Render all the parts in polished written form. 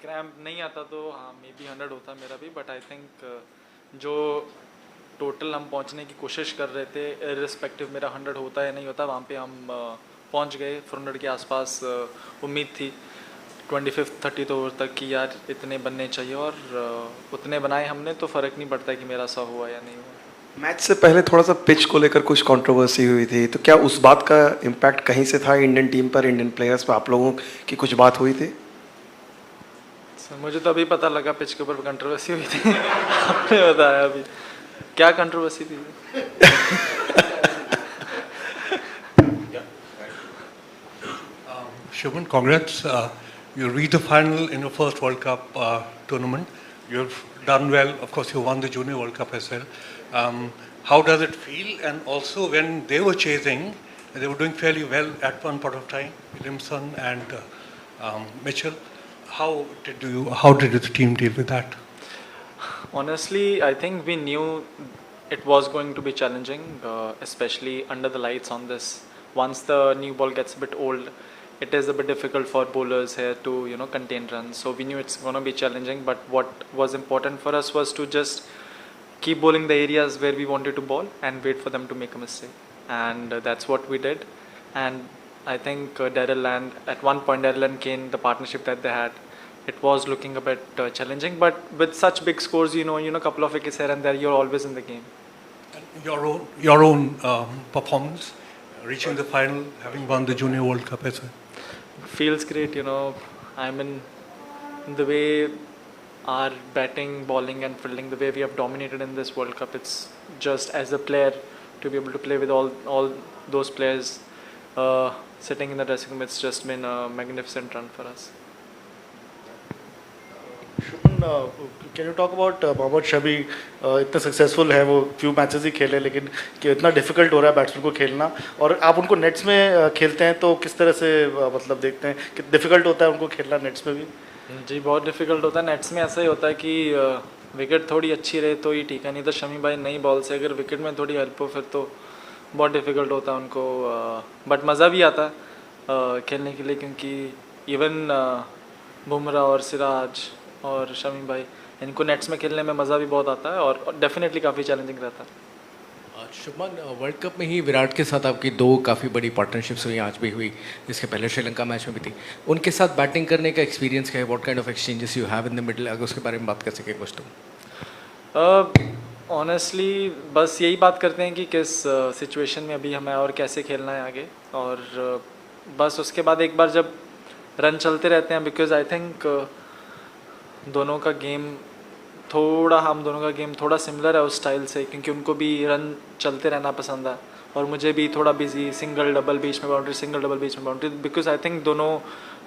Cramp नहीं आता तो हाँ मे बी 100 होता मेरा भी, बट आई थिंक जो टोटल हम पहुंचने की कोशिश कर रहे थे इररिस्पेक्टिव मेरा 100 होता है नहीं होता, वहाँ पे हम पहुंच गए 400 के आसपास। उम्मीद थी 25th 30th ओवर तक कि यार इतने बनने चाहिए, और उतने बनाए हमने, तो फ़र्क नहीं पड़ता कि मेरा 100 हुआ या नहीं हुआ। मैच से पहले थोड़ा सा पिच को लेकर कुछ कंट्रोवर्सी हुई थी, तो क्या उस बात का इम्पैक्ट कहीं से था इंडियन टीम पर, इंडियन प्लेयर्स पर, आप लोगों की कुछ बात हुई थी? मुझे तो अभी पता लगा पिच के ऊपर कंट्रोवर्सी हुई थी। आपने बताया अभी क्या कंट्रोवर्सी थी? Shubman, congrats. You reached the final in your first World Cup tournament. You've done well. Of course, you won the Junior World Cup as well. How does it feel? And also, when they were chasing, they were doing fairly well at one point of time, Williamson and Mitchell. How did the team deal with that? Honestly, I think we knew it was going to be challenging, especially under the lights on this. Once the new ball gets a bit old, it is a bit difficult for bowlers here to contain runs. So we knew it's going to be challenging, but what was important for us was to just keep bowling the areas where we wanted to bowl and wait for them to make a mistake, and that's what we did. And I think Daryl and Kane, the partnership that they had, it was looking a bit challenging, but with such big scores, couple of wickets here and there, you're always in the game. And your own performance, reaching the final, having won the Junior World Cup as well. Feels great, I mean, the way our batting, bowling and fielding, the way we have dominated in this World Cup, it's just as a player to be able to play with all those players sitting in the dressing room, it's just been a magnificent run for us. Shubman, can you talk about Mohammed Shami? इतने successful है वो, few matches ही खेले, लेकिन इतना difficult हो रहा है batsman को खेलना, और आप उनको नेट्स में खेलते हैं तो किस तरह से मतलब देखते हैं कि डिफिकल्ट होता है उनको खेलना नेट्स में भी? जी बहुत डिफिकल्ट होता है नेट्स में। ऐसा ही होता है कि विकेट थोड़ी अच्छी रहे तो ही ठीक है, नहीं तो शमी भाई नई बॉल से अगर विकेट में थोड़ी हेल्प हो फिर तो बहुत डिफिकल्ट होता है उनको। बट मज़ा भी आता है खेलने के लिए, क्योंकि इवन बुमराह और सिराज और शमी भाई, इनको नेट्स में खेलने में मज़ा भी बहुत आता है और डेफिनेटली काफ़ी चैलेंजिंग रहता है। शुभमन, वर्ल्ड कप में ही विराट के साथ आपकी दो काफ़ी बड़ी पार्टनरशिप्स हुई, आज भी हुई, जिसके पहले श्रीलंका मैच में भी थी। उनके साथ बैटिंग करने का एक्सपीरियंस क्या है? What kind of exchanges you have in the middle, अगर उसके बारे में बात कर सके कुछ तो। ऑनेस्टली बस यही बात करते हैं कि किस सिचुएशन में अभी हमें और कैसे खेलना है आगे, और बस उसके बाद एक बार जब रन चलते रहते हैं, बिकॉज आई थिंक दोनों का गेम थोड़ा सिमिलर है उस स्टाइल से, क्योंकि उनको भी रन चलते रहना पसंद है और मुझे भी थोड़ा बिजी, सिंगल डबल बीच में बाउंड्री, बिकॉज आई थिंक दोनों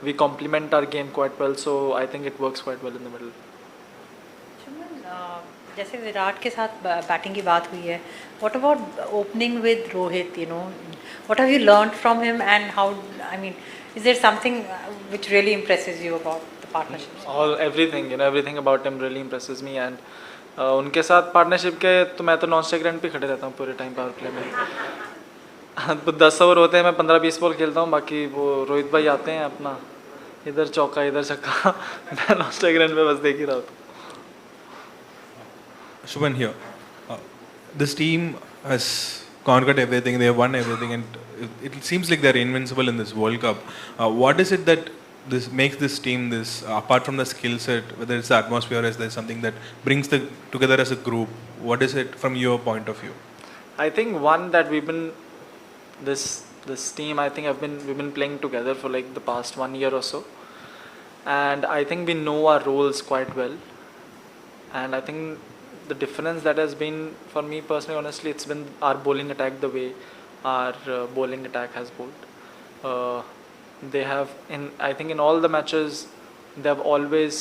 we complement our game quite well, so I think it works quite well in the middle. जैसे विराट के साथ बैटिंग की बात हुई है, what about opening with Rohit? What have you learned from him and how, I mean, is there something which really impresses you about partnerships? Everything about him really impresses me, and उनके साथ partnership के तो मैं तो non strike run पे खड़े रहता हूँ पूरे टाइम पावर प्ले में। 10 ओवर होते हैं, मैं 15-20 बॉल खेलता हूँ, बाकी वो रोहित भाई आते हैं अपना इधर चौका इधर छक्का, मैं नॉन स्ट्राइक रन पे बस देख ही रहा हूँ। Shubman here. This team has conquered everything, they have won everything, and it seems like they're invincible in this World Cup. What is it that this makes this team this, apart from the skill set, whether it's the atmosphere, is there something that brings them together as a group? What is it from your point of view? I think one that this team, I think we've been playing together for like the past 1 year or so, and I think we know our roles quite well, and I think the difference that has been for me personally, honestly, it's been our bowling attack, the way our bowling attack has bowled. They have, I think in all the matches, they have always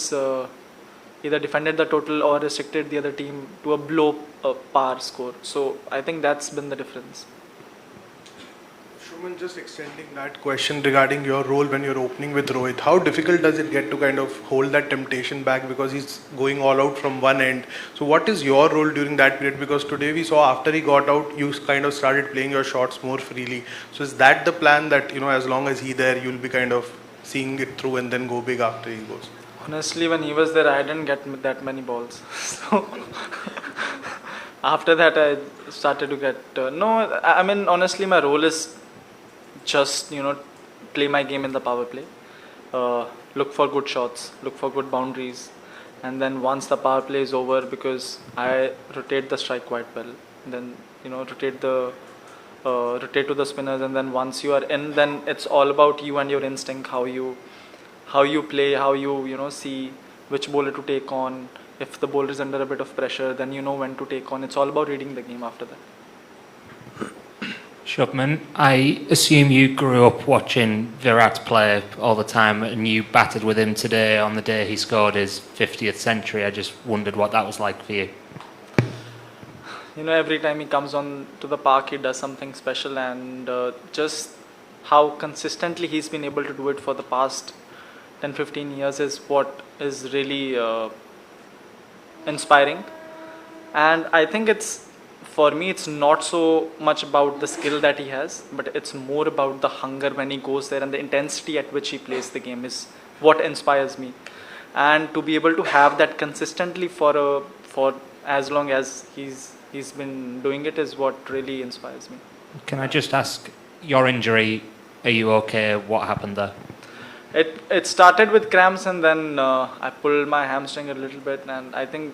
either defended the total or restricted the other team to a below par score. So I think that's been the difference. Shubman, just extending that question regarding your role when you're opening with Rohit, how difficult does it get to kind of hold that temptation back, because he's going all out from one end? So what is your role during that period? Because today we saw after he got out, you kind of started playing your shots more freely. So is that the plan, that as long as he's there, you'll be kind of seeing it through and then go big after he goes? Honestly, when he was there, I didn't get that many balls. So after that, I started to get no. I mean, honestly, my role is just play my game in the power play, look for good shots, look for good boundaries, and then once the power play is over, because I rotate the strike quite well, then rotate to the spinners, and then once you are in, then it's all about you and your instinct, how you play, how you see which bowler to take on. If the bowler is under a bit of pressure, then you know when to take on. It's all about reading the game after that. Shubman, I assume you grew up watching Virat play all the time and you batted with him today on the day he scored his 50th century. I just wondered what that was like for you. Every time he comes on to the park, he does something special, and just how consistently he's been able to do it for the past 10-15 years is what is really inspiring. And I think for me, it's not so much about the skill that he has, but it's more about the hunger when he goes there, and the intensity at which he plays the game is what inspires me. And to be able to have that consistently for as long as he's been doing it is what really inspires me. Can I just ask, your injury, are you okay? What happened there? It started with cramps, and then I pulled my hamstring a little bit, and I think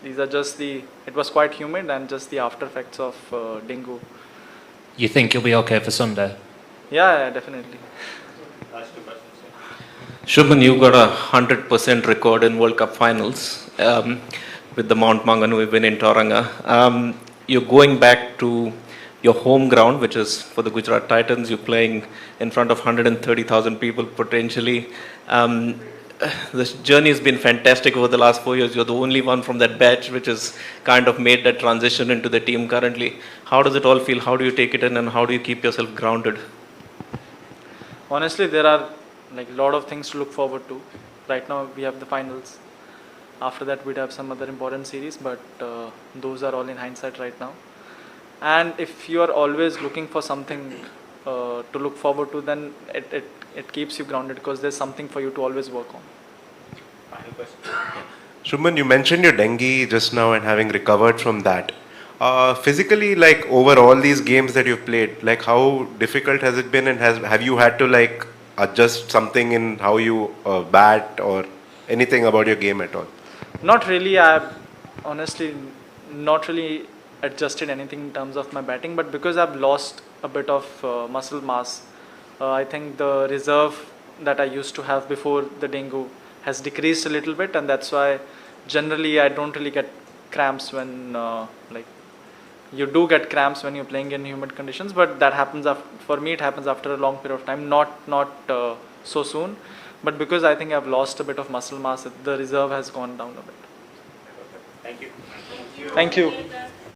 these are just it was quite humid and just the after effects of dengue. You think you'll be okay for Sunday? Yeah, definitely. Shubman, you've got a 100% record in World Cup finals with the Mount Maunganui win in Tauranga. You're going back to your home ground, which is for the Gujarat Titans. You're playing in front of 130,000 people potentially. This journey has been fantastic over the last 4 years. You're the only one from that batch which has kind of made that transition into the team currently. How does it all feel? How do you take it in, and how do you keep yourself grounded? Honestly, there are a lot of things to look forward to. Right now we have the finals. After that we'd have some other important series, but those are all in hindsight right now. And if you are always looking for something to look forward to, then it keeps you grounded, because there's something for you to always work on. Final question. Shubman, you mentioned your dengue just now and having recovered from that. Physically, over all these games that you've played, how difficult has it been, and have you had to adjust something in how you bat or anything about your game at all? Not really. I've honestly not really adjusted anything in terms of my batting, but because I've lost a bit of muscle mass, I think the reserve that I used to have before the dengue has decreased a little bit, and that's why generally I don't really get cramps when you do get cramps when you're playing in humid conditions, but that happens for me it happens after a long period of time, not so soon, but because I think I've lost a bit of muscle mass, the reserve has gone down a bit. Thank you. Thank you.